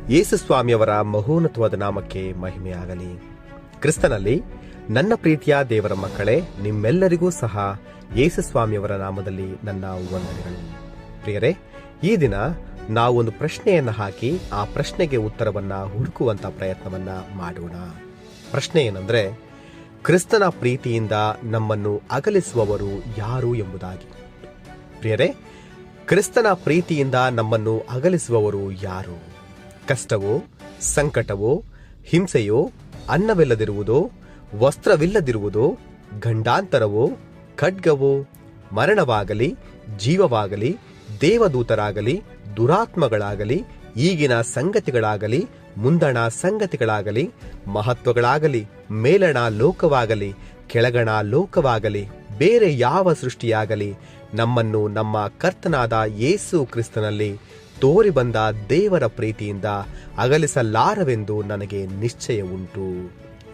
ಯೇಸುಸ್ವಾಮಿಯವರ ಮಹೋನ್ನತವಾದ ನಾಮಕ್ಕೆ ಮಹಿಮೆಯಾಗಲಿ. ಕ್ರಿಸ್ತನಲ್ಲಿ ನನ್ನ ಪ್ರೀತಿಯ ದೇವರ ಮಕ್ಕಳೇ, ನಿಮ್ಮೆಲ್ಲರಿಗೂ ಸಹ ಯೇಸುಸ್ವಾಮಿಯವರ ನಾಮದಲ್ಲಿ ನನ್ನ ವಂದನೆಗಳು. ಪ್ರಿಯರೇ, ಈ ದಿನ ನಾವು ಒಂದು ಪ್ರಶ್ನೆಯನ್ನು ಹಾಕಿ ಆ ಪ್ರಶ್ನೆಗೆ ಉತ್ತರವನ್ನ ಹುಡುಕುವಂತ ಪ್ರಯತ್ನವನ್ನ ಮಾಡೋಣ. ಪ್ರಶ್ನೆ ಏನಂದ್ರೆ, ಕ್ರಿಸ್ತನ ಪ್ರೀತಿಯಿಂದ ನಮ್ಮನ್ನು ಅಗಲಿಸುವವರು ಯಾರು ಎಂಬುದಾಗಿ. ಪ್ರಿಯರೇ, ಕ್ರಿಸ್ತನ ಪ್ರೀತಿಯಿಂದ ನಮ್ಮನ್ನು ಅಗಲಿಸುವವರು ಯಾರು? ಕಷ್ಟವೋ, ಸಂಕಟವೋ, ಹಿಂಸೆಯೋ, ಅನ್ನವಿಲ್ಲದಿರುವುದೋ, ವಸ್ತ್ರವಿಲ್ಲದಿರುವುದೋ, ಗಂಡಾಂತರವೋ, ಖಡ್ಗವೋ, ಮರಣವಾಗಲಿ, ಜೀವವಾಗಲಿ, ದೇವದೂತರಾಗಲಿ, ದುರಾತ್ಮಗಳಾಗಲಿ, ಈಗಿನ ಸಂಗತಿಗಳಾಗಲಿ, ಮುಂದಣ ಸಂಗತಿಗಳಾಗಲಿ, ಮಹತ್ವಗಳಾಗಲಿ, ಮೇಲಣ ಲೋಕವಾಗಲಿ, ಕೆಳಗಣ ಲೋಕವಾಗಲಿ, ಬೇರೆ ಯಾವ ಸೃಷ್ಟಿಯಾಗಲಿ ನಮ್ಮನ್ನು ನಮ್ಮ ಕರ್ತನಾದ ಯೇಸು ಕ್ರಿಸ್ತನಲ್ಲಿ ತೋರಿ ಬಂದ ದೇವರ ಪ್ರೀತಿಯಿಂದ ಅಗಲಿಸಲಾರವೆಂದು ನನಗೆ ನಿಶ್ಚಯ ಉಂಟು.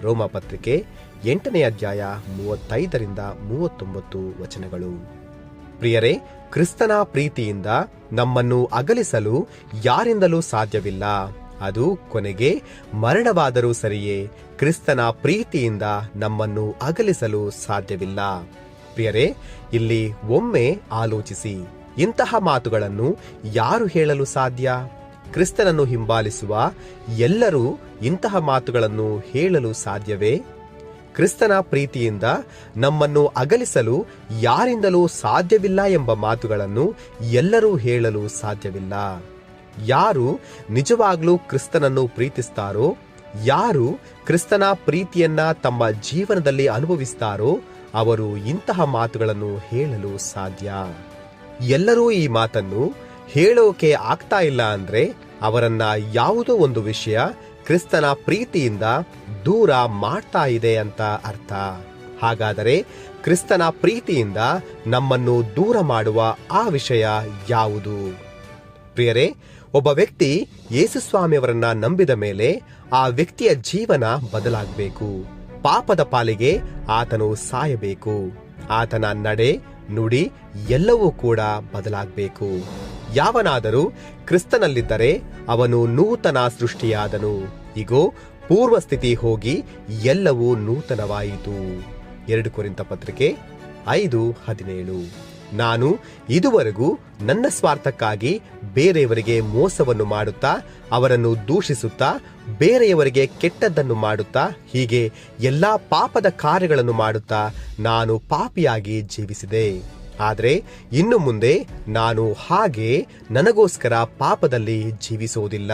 ರೋಮಪತ್ರಿಕೆ 8ನೇ ಅಧ್ಯಾಯ 35-39 ವಚನಗಳು. ಪ್ರಿಯರೇ, ಕ್ರಿಸ್ತನ ಪ್ರೀತಿಯಿಂದ ನಮ್ಮನ್ನು ಅಗಲಿಸಲು ಯಾರಿಂದಲೂ ಸಾಧ್ಯವಿಲ್ಲ. ಅದು ಕೊನೆಗೆ ಮರಣವಾದರೂ ಸರಿಯೇ, ಕ್ರಿಸ್ತನ ಪ್ರೀತಿಯಿಂದ ನಮ್ಮನ್ನು ಅಗಲಿಸಲು ಸಾಧ್ಯವಿಲ್ಲ. ಪ್ರಿಯರೇ, ಇಲ್ಲಿ ಒಮ್ಮೆ ಆಲೋಚಿಸಿ, ಇಂತಹ ಮಾತುಗಳನ್ನು ಯಾರು ಹೇಳಲು ಸಾಧ್ಯ? ಕ್ರಿಸ್ತನನ್ನು ಹಿಂಬಾಲಿಸುವ ಎಲ್ಲರೂ ಇಂತಹ ಮಾತುಗಳನ್ನು ಹೇಳಲು ಸಾಧ್ಯವೇ? ಕ್ರಿಸ್ತನ ಪ್ರೀತಿಯಿಂದ ನಮ್ಮನ್ನು ಅಗಲಿಸಲು ಯಾರಿಂದಲೂ ಸಾಧ್ಯವಿಲ್ಲ ಎಂಬ ಮಾತುಗಳನ್ನು ಎಲ್ಲರೂ ಹೇಳಲು ಸಾಧ್ಯವಿಲ್ಲ. ಯಾರು ನಿಜವಾಗ್ಲೂ ಕ್ರಿಸ್ತನನ್ನು ಪ್ರೀತಿಸ್ತಾರೋ, ಯಾರು ಕ್ರಿಸ್ತನ ಪ್ರೀತಿಯನ್ನ ತಮ್ಮ ಜೀವನದಲ್ಲಿ ಅನುಭವಿಸ್ತಾರೋ ಅವರು ಇಂತಹ ಮಾತುಗಳನ್ನು ಹೇಳಲು ಸಾಧ್ಯ. ಎಲ್ಲರೂ ಈ ಮಾತನ್ನು ಹೇಳೋಕೆ ಆಗ್ತಾ ಇಲ್ಲ ಅಂದ್ರೆ ಅವರನ್ನ ಯಾವುದೋ ಒಂದು ವಿಷಯ ಕ್ರಿಸ್ತನ ಪ್ರೀತಿಯಿಂದ ದೂರ ಮಾಡ್ತಾ ಇದೆ ಅಂತ ಅರ್ಥ. ಹಾಗಾದರೆ ಕ್ರಿಸ್ತನ ಪ್ರೀತಿಯಿಂದ ನಮ್ಮನ್ನು ದೂರ ಮಾಡುವ ಆ ವಿಷಯ ಯಾವುದು? ಪ್ರಿಯರೇ, ಒಬ್ಬ ವ್ಯಕ್ತಿ ಯೇಸುಸ್ವಾಮಿಯವರನ್ನ ನಂಬಿದ ಮೇಲೆ ಆ ವ್ಯಕ್ತಿಯ ಜೀವನ ಬದಲಾಗಬೇಕು. ಪಾಪದ ಪಾಲಿಗೆ ಆತನು ಸಾಯಬೇಕು. ಆತನ ನಡೆ, ನುಡಿ ಎಲ್ಲವೂ ಕೂಡ ಬದಲಾಗಬೇಕು. ಯಾವನಾದರೂ ಕ್ರಿಸ್ತನಲ್ಲಿದ್ದರೆ ಅವನು ನೂತನ ಸೃಷ್ಟಿಯಾದನು. ಇಗೋ, ಪೂರ್ವ ಸ್ಥಿತಿ ಹೋಗಿ ಎಲ್ಲವೂ ನೂತನವಾಯಿತು. 2 ಕೊರಿಂಥ ಪತ್ರಿಕೆ 5:17. ನಾನು ಇದುವರೆಗೂ ನನ್ನ ಸ್ವಾರ್ಥಕ್ಕಾಗಿ ಬೇರೆಯವರಿಗೆ ಮೋಸವನ್ನು ಮಾಡುತ್ತಾ, ಅವರನ್ನು ದೂಷಿಸುತ್ತಾ, ಬೇರೆಯವರಿಗೆ ಕೆಟ್ಟದ್ದನ್ನು ಮಾಡುತ್ತಾ, ಹೀಗೆ ಎಲ್ಲಾ ಪಾಪದ ಕಾರ್ಯಗಳನ್ನು ಮಾಡುತ್ತಾ ನಾನು ಪಾಪಿಯಾಗಿ ಜೀವಿಸಿದೆ. ಆದರೆ ಇನ್ನು ಮುಂದೆ ನಾನು ಹಾಗೆ ನನಗೋಸ್ಕರ ಪಾಪದಲ್ಲಿ ಜೀವಿಸುವುದಿಲ್ಲ.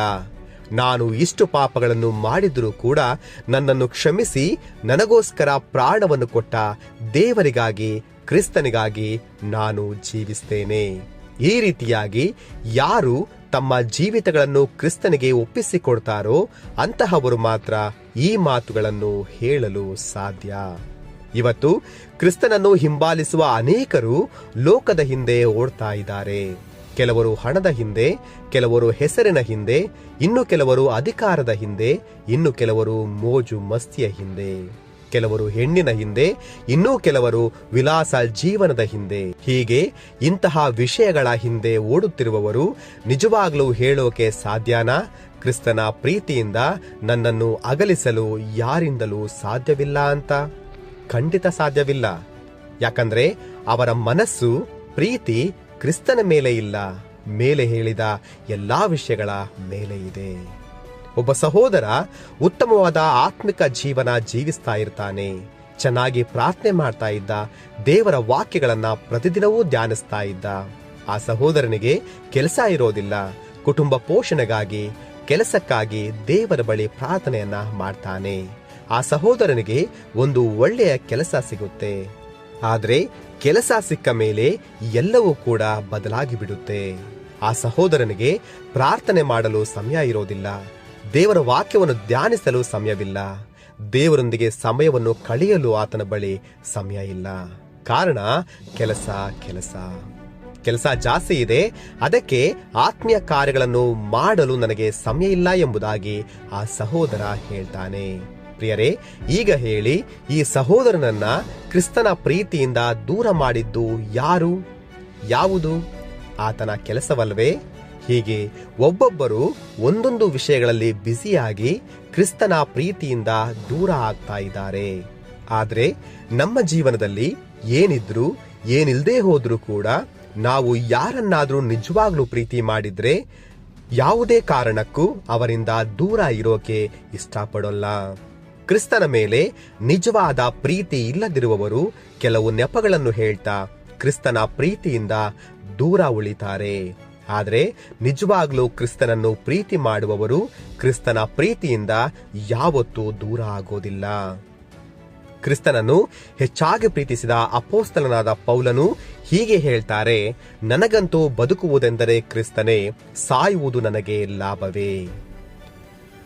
ನಾನು ಇಷ್ಟು ಪಾಪಗಳನ್ನು ಮಾಡಿದರೂ ಕೂಡ ನನ್ನನ್ನು ಕ್ಷಮಿಸಿ ನನಗೋಸ್ಕರ ಪ್ರಾಣವನ್ನು ಕೊಟ್ಟ ದೇವರಿಗಾಗಿ, ಕ್ರಿಸ್ತನಿಗಾಗಿ ನಾನು ಜೀವಿಸ್ತೇನೆ. ಈ ರೀತಿಯಾಗಿ ಯಾರು ತಮ್ಮ ಜೀವಿತಗಳನ್ನು ಕ್ರಿಸ್ತನಿಗೆ ಒಪ್ಪಿಸಿಕೊಡ್ತಾರೋ ಅಂತಹವರು ಮಾತ್ರ ಈ ಮಾತುಗಳನ್ನು ಹೇಳಲು ಸಾಧ್ಯ. ಇವತ್ತು ಕ್ರಿಸ್ತನನ್ನು ಹಿಂಬಾಲಿಸುವ ಅನೇಕರು ಲೋಕದ ಹಿಂದೆ ಓಡ್ತಾ ಇದ್ದಾರೆ. ಕೆಲವರು ಹಣದ ಹಿಂದೆ, ಕೆಲವರು ಹೆಸರಿನ ಹಿಂದೆ, ಇನ್ನು ಕೆಲವರು ಅಧಿಕಾರದ ಹಿಂದೆ, ಇನ್ನು ಕೆಲವರು ಮೋಜು ಮಸ್ತಿಯ ಹಿಂದೆ, ಕೆಲವರು ಹೆಣ್ಣಿನ ಹಿಂದೆ, ಇನ್ನೂ ಕೆಲವರು ವಿಲಾಸ ಜೀವನದ ಹಿಂದೆ. ಹೀಗೆ ಇಂತಹ ವಿಷಯಗಳ ಹಿಂದೆ ಓಡುತ್ತಿರುವವರು ನಿಜವಾಗ್ಲೂ ಹೇಳೋಕೆ ಸಾಧ್ಯನಾ? ಕ್ರಿಸ್ತನ ಪ್ರೀತಿಯಿಂದ ನನ್ನನ್ನು ಅಗಲಿಸಲು ಯಾರಿಂದಲೂ ಸಾಧ್ಯವಿಲ್ಲ ಅಂತ? ಖಂಡಿತ ಸಾಧ್ಯವಿಲ್ಲ. ಯಾಕಂದ್ರೆ ಅವರ ಮನಸ್ಸು, ಪ್ರೀತಿ ಕ್ರಿಸ್ತನ ಮೇಲೆ ಇಲ್ಲ, ಮೇಲೆ ಹೇಳಿದ ಎಲ್ಲಾ ವಿಷಯಗಳ ಮೇಲೆ ಇದೆ. ಒಬ್ಬ ಸಹೋದರ ಉತ್ತಮವಾದ ಆತ್ಮಿಕ ಜೀವನ ಜೀವಿಸ್ತಾ ಇರ್ತಾನೆ, ಚೆನ್ನಾಗಿ ಪ್ರಾರ್ಥನೆ ಮಾಡ್ತಾ ಇದ್ದ, ದೇವರ ವಾಕ್ಯಗಳನ್ನ ಪ್ರತಿದಿನವೂ ಧ್ಯಾನಿಸ್ತಾ ಇದ್ದ. ಆ ಸಹೋದರನಿಗೆ ಕೆಲಸ ಇರೋದಿಲ್ಲ. ಕುಟುಂಬ ಪೋಷಣೆಗಾಗಿ, ಕೆಲಸಕ್ಕಾಗಿ ದೇವರ ಬಳಿ ಪ್ರಾರ್ಥನೆಯನ್ನ ಮಾಡ್ತಾನೆ. ಆ ಸಹೋದರನಿಗೆ ಒಂದು ಒಳ್ಳೆಯ ಕೆಲಸ ಸಿಗುತ್ತೆ. ಆದ್ರೆ ಕೆಲಸ ಸಿಕ್ಕ ಮೇಲೆ ಎಲ್ಲವೂ ಕೂಡ ಬದಲಾಗಿ ಬಿಡುತ್ತೆ. ಆ ಸಹೋದರನಿಗೆ ಪ್ರಾರ್ಥನೆ ಮಾಡಲು ಸಮಯ ಇರೋದಿಲ್ಲ. ದೇವರ ವಾಕ್ಯವನ್ನು ಧ್ಯಾನಿಸಲು ಸಮಯವಿಲ್ಲ. ದೇವರೊಂದಿಗೆ ಸಮಯವನ್ನು ಕಳೆಯಲು ಆತನ ಬಳಿ ಸಮಯ ಇಲ್ಲ. ಕಾರಣ ಕೆಲಸ ಕೆಲಸ ಕೆಲಸ ಜಾಸ್ತಿ ಇದೆ, ಅದಕ್ಕೆ ಆತ್ಮೀಯ ಕಾರ್ಯಗಳನ್ನು ಮಾಡಲು ನನಗೆ ಸಮಯ ಇಲ್ಲ ಎಂಬುದಾಗಿ ಆ ಸಹೋದರ ಹೇಳ್ತಾನೆ. ಪ್ರಿಯರೇ, ಈಗ ಹೇಳಿ, ಈ ಸಹೋದರನನ್ನ ಕ್ರಿಸ್ತನ ಪ್ರೀತಿಯಿಂದ ದೂರ ಮಾಡಿದ್ದು ಯಾರು? ಯಾವುದು? ಆತನ ಕೆಲಸವಲ್ವೇ? ಹೀಗೆ ಒಬ್ಬೊಬ್ಬರು ಒಂದೊಂದು ವಿಷಯಗಳಲ್ಲಿ ಬ್ಯುಸಿಯಾಗಿ ಕ್ರಿಸ್ತನ ಪ್ರೀತಿಯಿಂದ ದೂರ ಆಗ್ತಾ ಇದ್ದಾರೆ. ಆದರೆ ನಮ್ಮ ಜೀವನದಲ್ಲಿ ಏನಿದ್ರು ಏನಿಲ್ಲದೆ ಹೋದ್ರೂ ಕೂಡ ನಾವು ಯಾರನ್ನಾದ್ರೂ ನಿಜವಾಗ್ಲೂ ಪ್ರೀತಿ ಮಾಡಿದ್ರೆ ಯಾವುದೇ ಕಾರಣಕ್ಕೂ ಅವರಿಂದ ದೂರ ಇರೋಕೆ ಇಷ್ಟಪಡೋಲ್ಲ. ಕ್ರಿಸ್ತನ ಮೇಲೆ ನಿಜವಾದ ಪ್ರೀತಿ ಇಲ್ಲದಿರುವವರು ಕೆಲವು ನೆಪಗಳನ್ನು ಹೇಳ್ತಾ ಕ್ರಿಸ್ತನ ಪ್ರೀತಿಯಿಂದ ದೂರ ಉಳಿತಾರೆ. ಆದರೆ ನಿಜವಾಗ್ಲೂ ಕ್ರಿಸ್ತನನ್ನು ಪ್ರೀತಿ ಮಾಡುವವರು ಕ್ರಿಸ್ತನ ಪ್ರೀತಿಯಿಂದ ಯಾವತ್ತೂ ದೂರ ಆಗೋದಿಲ್ಲ. ಕ್ರಿಸ್ತನನ್ನು ಹೆಚ್ಚಾಗಿ ಪ್ರೀತಿಸಿದ ಅಪೊಸ್ತಲನಾದ ಪೌಲನು ಹೀಗೆ ಹೇಳ್ತಾರೆ, ನನಗಂತೂ ಬದುಕುವುದೆಂದರೆ ಕ್ರಿಸ್ತನೇ, ಸಾಯುವುದು ನನಗೆ ಲಾಭವೇ.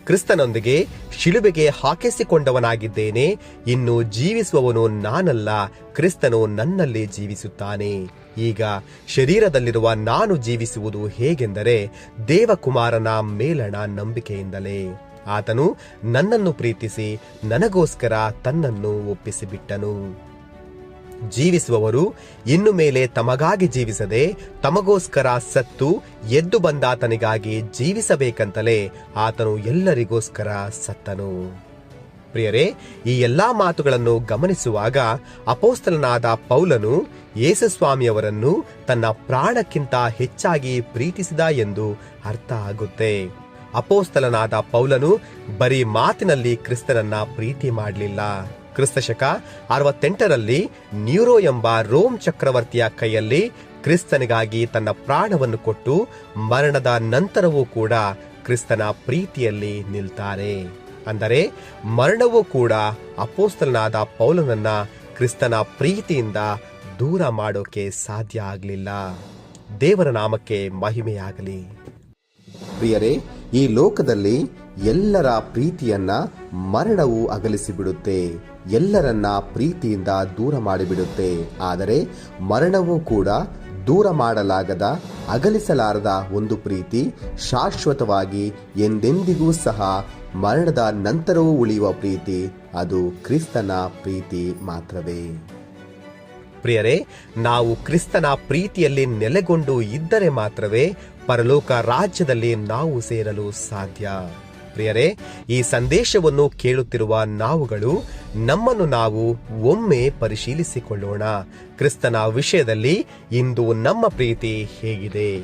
ಕ್ರಿಸ್ತನೊಂದಿಗೆ ಶಿಲುಬೆಗೆ ಹಾಕಿಸಿಕೊಂಡವನಾಗಿದ್ದೇನೆ. ಇನ್ನು ಜೀವಿಸುವವನು ನಾನಲ್ಲ, ಕ್ರಿಸ್ತನು ನನ್ನಲ್ಲಿ ಜೀವಿಸುತ್ತಾನೆ. ಈಗ ಶರೀರದಲ್ಲಿರುವ ನಾನು ಜೀವಿಸುವುದು ಹೇಗೆಂದರೆ ದೇವಕುಮಾರನ ಮೇಲಣ ನಂಬಿಕೆಯಿಂದಲೇ. ಆತನು ನನ್ನನ್ನು ಪ್ರೀತಿಸಿ ನನಗೋಸ್ಕರ ತನ್ನನ್ನು ಒಪ್ಪಿಸಿಬಿಟ್ಟನು. ಜೀವಿಸುವವರು ಇನ್ನು ಮೇಲೆ ತಮಗಾಗಿ ಜೀವಿಸದೆ ತಮಗೋಸ್ಕರ ಸತ್ತು ಎದ್ದು ಬಂದಾತನಿಗಾಗಿ ಜೀವಿಸಬೇಕಂತಲೇ ಆತನು ಎಲ್ಲರಿಗೋಸ್ಕರ ಸತ್ತನು. ಪ್ರಿಯರೇ, ಈ ಎಲ್ಲಾ ಮಾತುಗಳನ್ನು ಗಮನಿಸುವಾಗ ಅಪೊಸ್ತಲನಾದ ಪೌಲನು ಯೇಸುಸ್ವಾಮಿಯವರನ್ನು ತನ್ನ ಪ್ರಾಣಕ್ಕಿಂತ ಹೆಚ್ಚಾಗಿ ಪ್ರೀತಿಸಿದ ಎಂದು ಅರ್ಥ ಆಗುತ್ತೆ. ಅಪೊಸ್ತಲನಾದ ಪೌಲನು ಬರೀ ಮಾತಿನಲ್ಲಿ ಕ್ರಿಸ್ತನನ್ನ ಪ್ರೀತಿ ಮಾಡಲಿಲ್ಲ. ಕ್ರಿಸ್ತಶಕ 68ರಲ್ಲಿ ನ್ಯೂರೋ ಎಂಬ ರೋಮ್ ಚಕ್ರವರ್ತಿಯ ಕೈಯಲ್ಲಿ ಕ್ರಿಸ್ತನಿಗಾಗಿ ತನ್ನ ಪ್ರಾಣವನ್ನು ಕೊಟ್ಟು ಮರಣದ ನಂತರವೂ ಕೂಡ ಕ್ರಿಸ್ತನ ಪ್ರೀತಿಯಲ್ಲಿ ನಿಲ್ತಾರೆ. ಅಂದರೆ ಮರಣವೂ ಕೂಡ ಅಪೊಸ್ತಲನಾದ ಪೌಲನನ್ನ ಕ್ರಿಸ್ತನ ಪ್ರೀತಿಯಿಂದ ದೂರ ಮಾಡೋಕೆ ಸಾಧ್ಯ ಆಗಲಿಲ್ಲ. ದೇವರ ನಾಮಕ್ಕೆ ಮಹಿಮೆಯಾಗಲಿ. ಪ್ರಿಯರೇ, ಈ ಲೋಕದಲ್ಲಿ ಎಲ್ಲರ ಪ್ರೀತಿಯನ್ನ ಮರಣವು ಅಗಲಿಸಿಬಿಡುತ್ತೆ, ಎಲ್ಲರನ್ನ ಪ್ರೀತಿಯಿಂದ ದೂರ ಮಾಡಿಬಿಡುತ್ತೆ. ಆದರೆ ಮರಣವೂ ಕೂಡ ದೂರ ಮಾಡಲಾಗದ, ಅಗಲಿಸಲಾರದ ಒಂದು ಪ್ರೀತಿ, ಶಾಶ್ವತವಾಗಿ ಎಂದೆಂದಿಗೂ ಸಹ ಮರಣದ ನಂತರವೂ ಉಳಿಯುವ ಪ್ರೀತಿ, ಅದು ಕ್ರಿಸ್ತನ ಪ್ರೀತಿ ಮಾತ್ರವೇ. ಪ್ರಿಯರೇ, ನಾವು ಕ್ರಿಸ್ತನ ಪ್ರೀತಿಯಲ್ಲಿ ನೆಲೆಗೊಂಡು ಇದ್ದರೆ ಮಾತ್ರವೇ ಪರಲೋಕ ರಾಜ್ಯದಲ್ಲಿ ನಾವು ಸೇರಲು ಸಾಧ್ಯ. ಪ್ರಿಯರೇ, ಈ ಸಂದೇಶವನ್ನು ಕೇಳುತ್ತಿರುವ ನಾವುಗಳು ನಮ್ಮನ್ನು ನಾವು ಒಮ್ಮೆ ಪರಿಶೀಲಿಸಿಕೊಳ್ಳೋಣ. ಕ್ರಿಸ್ತನ ವಿಷಯದಲ್ಲಿ ಇಂದು ನಮ್ಮ ಪ್ರೀತಿ ಹೇಗಿದೆ?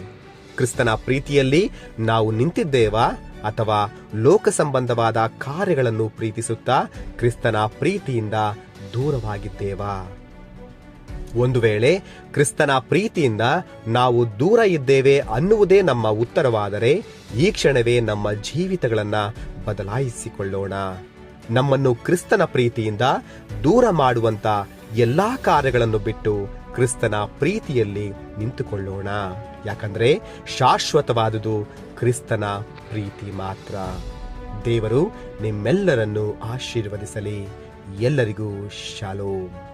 ಕ್ರಿಸ್ತನ ಪ್ರೀತಿಯಲ್ಲಿ ನಾವು ನಿಂತಿದ್ದೇವಾ ಅಥವಾ ಲೋಕ ಸಂಬಂಧವಾದ ಕಾರ್ಯಗಳನ್ನು ಪ್ರೀತಿಸುತ್ತಾ ಕ್ರಿಸ್ತನ ಪ್ರೀತಿಯಿಂದ ದೂರವಾಗಿದ್ದೇವಾ? ಒಂದು ವೇಳೆ ಕ್ರಿಸ್ತನ ಪ್ರೀತಿಯಿಂದ ನಾವು ದೂರ ಇದ್ದೇವೆ ಅನ್ನುವುದೇ ನಮ್ಮ ಉತ್ತರವಾದರೆ ಈ ಕ್ಷಣವೇ ನಮ್ಮ ಜೀವಿತಗಳನ್ನ ಬದಲಾಯಿಸಿಕೊಳ್ಳೋಣ. ನಮ್ಮನ್ನು ಕ್ರಿಸ್ತನ ಪ್ರೀತಿಯಿಂದ ದೂರ ಮಾಡುವಂತ ಎಲ್ಲಾ ಕಾರ್ಯಗಳನ್ನು ಬಿಟ್ಟು ಕ್ರಿಸ್ತನ ಪ್ರೀತಿಯಲ್ಲಿ ನಿಂತುಕೊಳ್ಳೋಣ. ಯಾಕಂದ್ರೆ ಶಾಶ್ವತವಾದುದು ಕ್ರಿಸ್ತನ ಪ್ರೀತಿ ಮಾತ್ರ. ದೇವರು ನಿಮ್ಮೆಲ್ಲರನ್ನು ಆಶೀರ್ವದಿಸಲಿ. ಎಲ್ಲರಿಗೂ ಶಾಲೋಮ್.